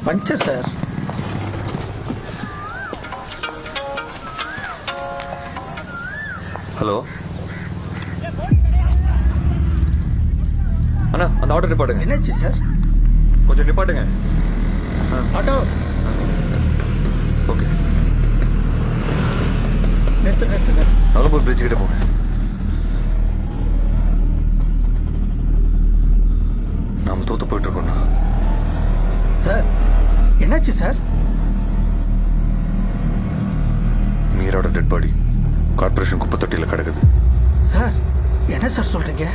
Puncture sir. Hello அண்ணா, அந்த auto நிப்பாட்டுங்க. என்னாச்சு சார்? கொஞ்சம் நிப்பாட்டுங்க. ஆட்டோ ஓகே, நிறுத்து. நலம்பூர் பிரிட்ஜ் கிட்ட போங்க. நாம தோத்து போயிட்டு இருக்கோம்ண்ணா. சார் என்னாச்சு சார்? மீராவோட டெட் பாடி கார்பரேஷன் குப்பை தொட்டியில் கிடக்குது. சார் என்ன சார் சொல்றீங்க?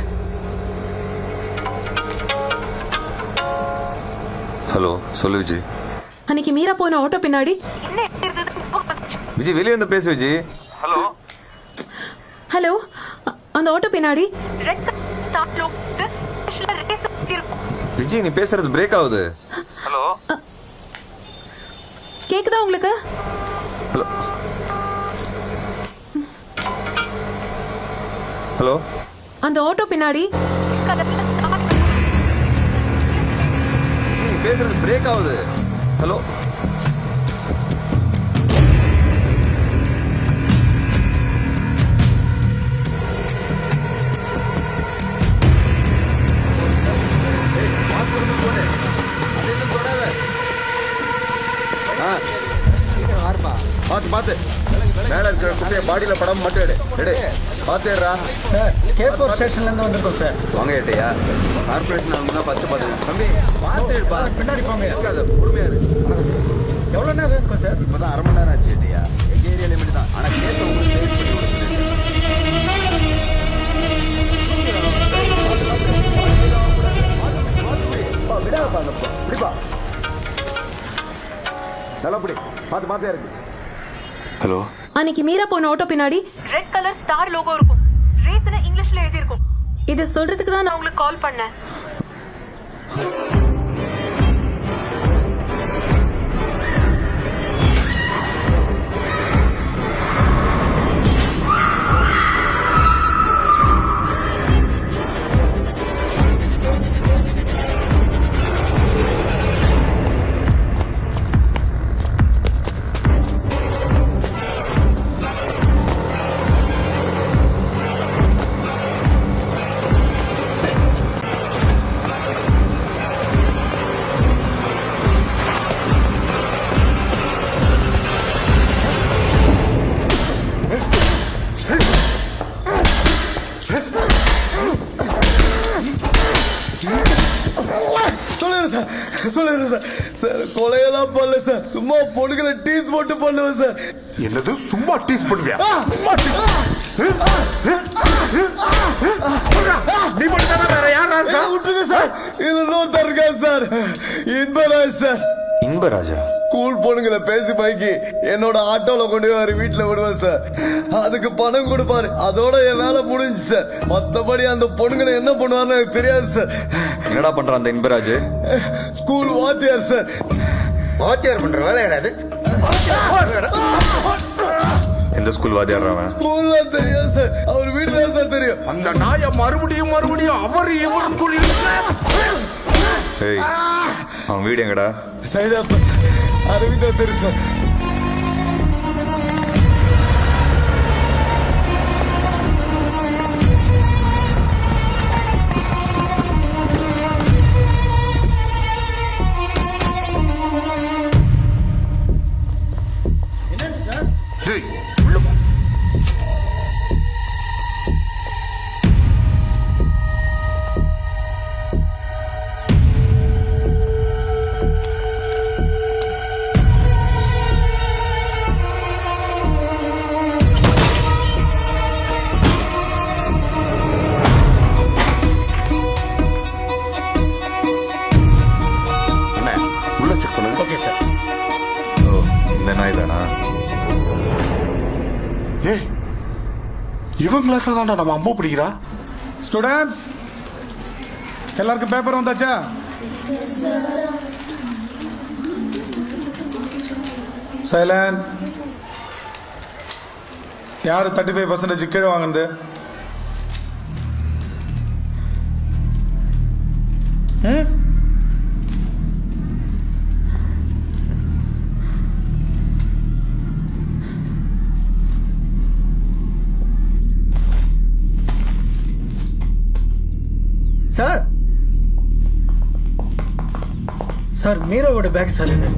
ஹலோ, சொல்லு விஜய். அன்னைக்கு மீரா போன ஆட்டோ பின்னாடி விஜய் வெளியே வந்து பேசு விஜய். ஹலோ ஹலோ, அந்த ஆட்டோ பின்னாடி விஜய், நீ பேசுறது பிரேக் ஆகுது. ஹலோ கேக்குதா உங்களுக்கு? ஹலோ ஹலோ, அந்த ஆட்டோ பின்னாடி விஜய், நீ பேசுறது பிரேக் ஆகுது. ஹலோ பார்த்து மேல இருக்கிற குப்பையை பாடியில படம் மட்டும் எடு பார்த்துடுறா. சார் K4 ஸ்டேஷன்ல இருந்து வந்திருக்கோம் சார். வாங்க ஏட்டையா, கார்பரேஷன் அவங்க தான் ஃபர்ஸ்ட் பார்த்துங்க. தம்பி பார்த்து எடுப்பா, பின்னாடி போங்க. இருக்காத, பொறுமையா இரு. எவ்வளோ நேரம் இருக்கும் சார்? இப்போதான் 1/2 மணி நேரம் ஆச்சு ஏட்டையா. எங்க ஏரியா லிமிட் தான், ஆனா கேஸ் உங்களுக்கு வெயிட் பண்ணி விட சொல்லிருக்கேன். விடாப்பா, இப்படிப்பா நல்லா பிடி, பார்த்து இருக்கு. ஹலோ, அன்னைக்கு மீரா போன ஆட்டோ பின்னாடி ரெட் கலர் ஸ்டார் லோகோ இருக்கும். ரீசன் இங்கிலீஷ்ல எழுதி இருக்கும். இது சொல்றதுக்கு தான் நான் உங்களுக்கு கால் பண்ணேன். சொல்லுங்க சார். சார் கொலையெல்லாம் பண்ணல சார், சும்மா பொண்ணுகளை டீஸ் போட்டு பண்ணுவேன் சார். என்னது சும்மா டீஸ் பண்ணுவியா? நீ மட்டும் தானே, வேற யாரா இருக்கா? விட்டுருங்க சார், இதுல இன்னொருத்தர் இருக்கா sir, Inbaraj sir. Inbaraja? School பொண்ணுங்களை பேசி பாக்கி என்னோட ஆட்டோல கொண்டு போய் அவர் வீட்டுல விடுவேன் சார். அதுக்கு பணம் கொடுப்பாரு, அதோட என் வேலை முடிஞ்சு சார். மத்தபடி அந்த பொண்ணுங்களை என்ன பண்ணுவாருன்னு எனக்கு தெரியாது சார். என்னடா பண்றான் அந்த இன்பராஜ்? ஸ்கூல் வாத்தியார் சார். வாத்தியார் பண்ற வேலை கிடையாது. எந்த ஸ்கூல் வாத்தியார் அவன்? ஸ்கூல்ல தெரியாது சார், அவர் வீடு தான் சார் தெரியும். அந்த நாயை மறுபடியும் அவர் இவரும் சொல்லி ஏய், அவன் வீடு எங்கடா? சைதாப்பா அரவிந்தா தெரியும் சார். Okay sir. ஓ, இந்த நாய் தானா? ஏய், இவன் கிளாஸ்ல தான்டா நம்ம அம்மா பிடிக்கிறா. ஸ்டூடெண்ட்ஸ் எல்லாருக்கும் பேப்பர் வந்தாச்சா? சைலண்ட். யாரு 35% கீழே வாங்குனது? சார் சார் மீராவோட பேக் சார் இது